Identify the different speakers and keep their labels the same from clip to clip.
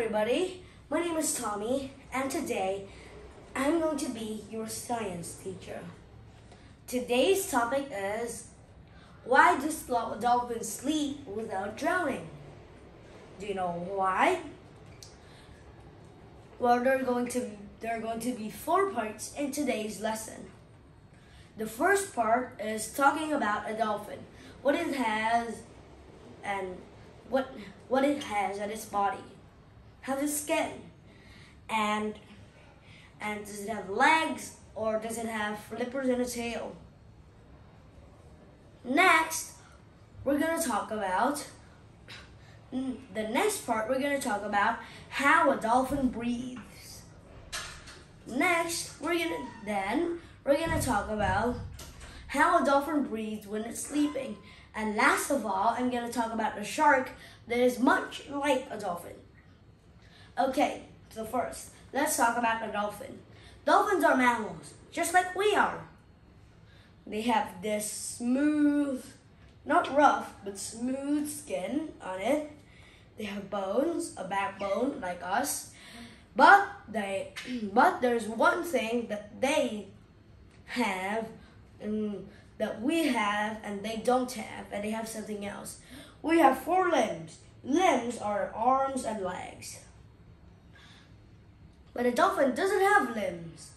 Speaker 1: everybody, my name is Tommy and today I'm going to be your science teacher. Today's topic is, why do dolphins sleep without drowning? Do you know why? Well, there are going to be 4 parts in today's lesson. The first part is talking about a dolphin, what it has and what it has at its body, how's its skin, and does it have legs or does it have flippers and a tail? Next, we're gonna talk about the next part. We're gonna talk about how a dolphin breathes. Next, we're gonna talk about how a dolphin breathes when it's sleeping. And last of all, I'm gonna talk about a shark that is much like a dolphin. Okay, so first, let's talk about a dolphin. Dolphins are mammals, just like we are. They have this smooth, not rough, but smooth skin on it. They have bones, a backbone like us. But there's one thing that they have that we have and they don't have, and they have something else. We have 4 limbs. Limbs are arms and legs. But a dolphin doesn't have limbs.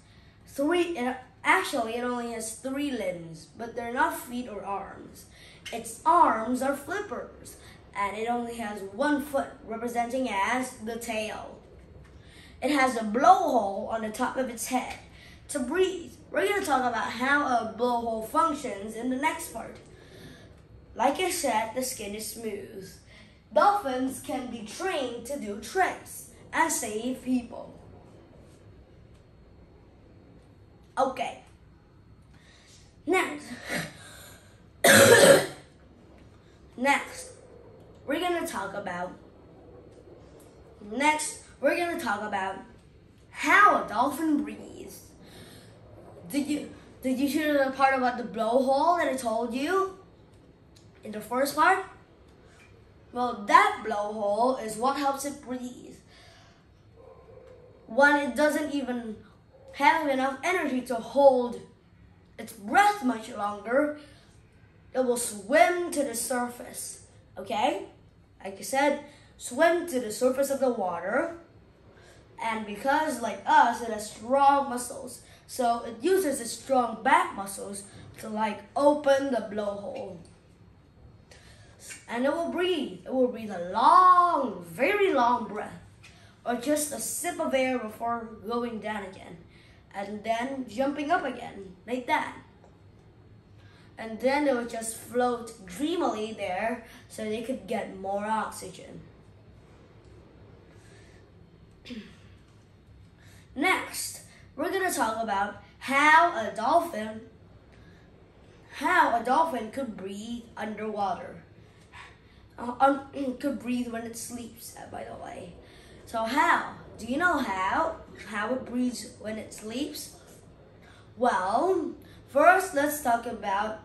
Speaker 1: Actually, it only has 3 limbs, but they're not feet or arms. Its arms are flippers, and it only has 1 foot, representing as the tail. It has a blowhole on the top of its head to breathe. We're going to talk about how a blowhole functions in the next part. Like I said, the skin is smooth. Dolphins can be trained to do tricks and save people. Okay. Next, we're gonna talk about how a dolphin breathes. Did you hear the part about the blowhole that I told you in the first part? Well, that blowhole is what helps it breathe. When it doesn't even have enough energy to hold its breath much longer, it will swim to the surface. Okay? Like I said, swim to the surface of the water. And because, like us, it has strong muscles, so it uses its strong back muscles to open the blowhole. And it will breathe. It will breathe a long, very long breath, or just a sip of air before going down again, and then jumping up again, like that. And then it would just float dreamily there so they could get more oxygen. Next, we're gonna talk about how a dolphin could breathe underwater. Could breathe when it sleeps, by the way. So how? Do you know how it breathes when it sleeps? Well, first let's talk about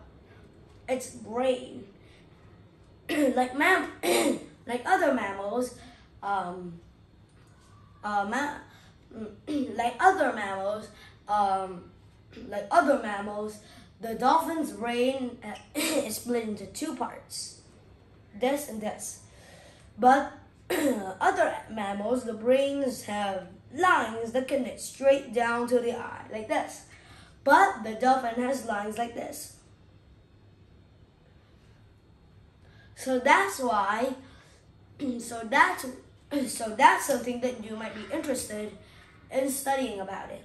Speaker 1: its brain. like other mammals, the dolphin's brain is split into 2 parts, this and this. But other mammals, the brains have lines that connect straight down to the eye, like this. But the dolphin has lines like this. So that's why. So that's something that you might be interested in studying about it.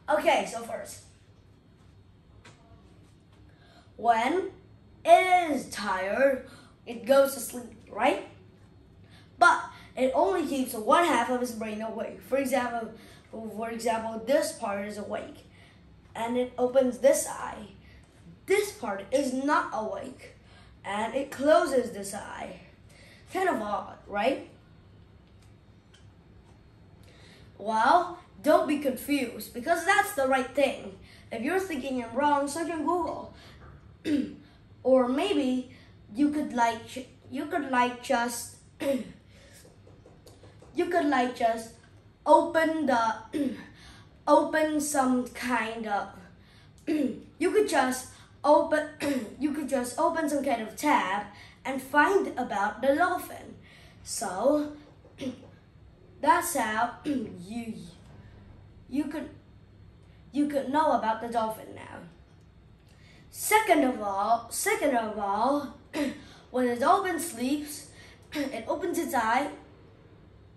Speaker 1: Okay, so first, when it is tired, it goes to sleep, right? But it only keeps 1/2 of its brain awake. For example, this part is awake, and it opens this eye. This part is not awake, and it closes this eye. Kind of odd, right? Well, don't be confused, because that's the right thing. If you're thinking I'm wrong, search on Google. Or maybe you could just you could like just open the open some kind of you could just open some kind of tab and find about the dolphin. So that's how you could know about the dolphin now. Second of all, when the dolphin sleeps, it opens its eye,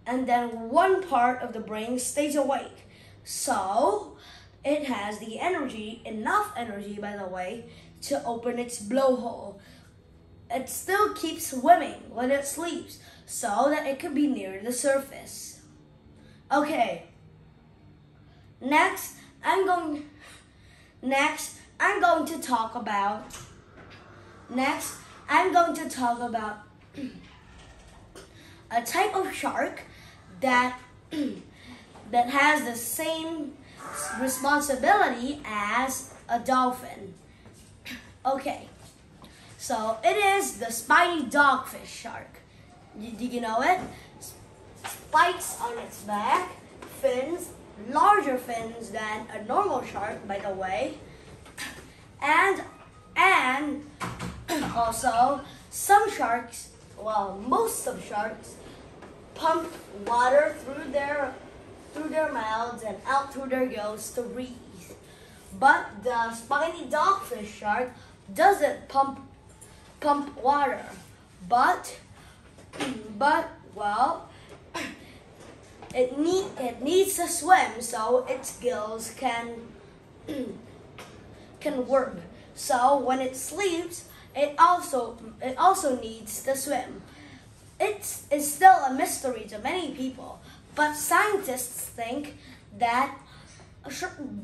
Speaker 1: and then one part of the brain stays awake. So it has the energy, enough energy by the way, to open its blowhole. It still keeps swimming when it sleeps so that it could be near the surface. Okay. Next, I'm going to talk about a type of shark that has the same responsibility as a dolphin. Okay, so it is the spiny dogfish shark. Did you know it? Spikes on its back, fins, larger fins than a normal shark, by the way, and also some sharks, well, most of sharks pump water through their mouths and out through their gills to breathe. But the spiny dogfish shark doesn't pump water, but well, it needs to swim so its gills can work. So when it sleeps, it also needs to swim. It's still a mystery to many people, but scientists think that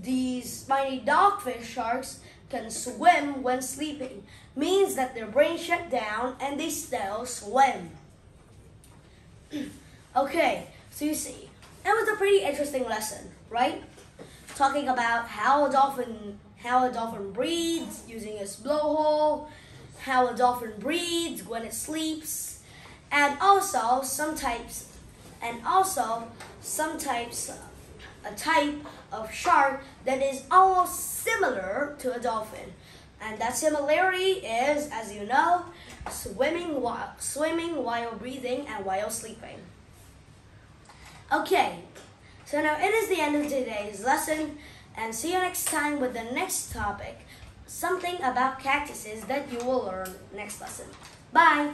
Speaker 1: these spiny dogfish sharks can swim when sleeping. Means that their brain shut down and they still swim. Okay, so you see, it was a pretty interesting lesson, right? Talking about how a dolphin breathes using its blowhole, how a dolphin breathes when it sleeps, and also some types, a type of shark that is almost similar to a dolphin. And that similarity is, as you know, swimming while breathing and while sleeping. Okay, so now it is the end of today's lesson, and see you next time with the next topic, something about cactuses that you will learn next lesson. Bye!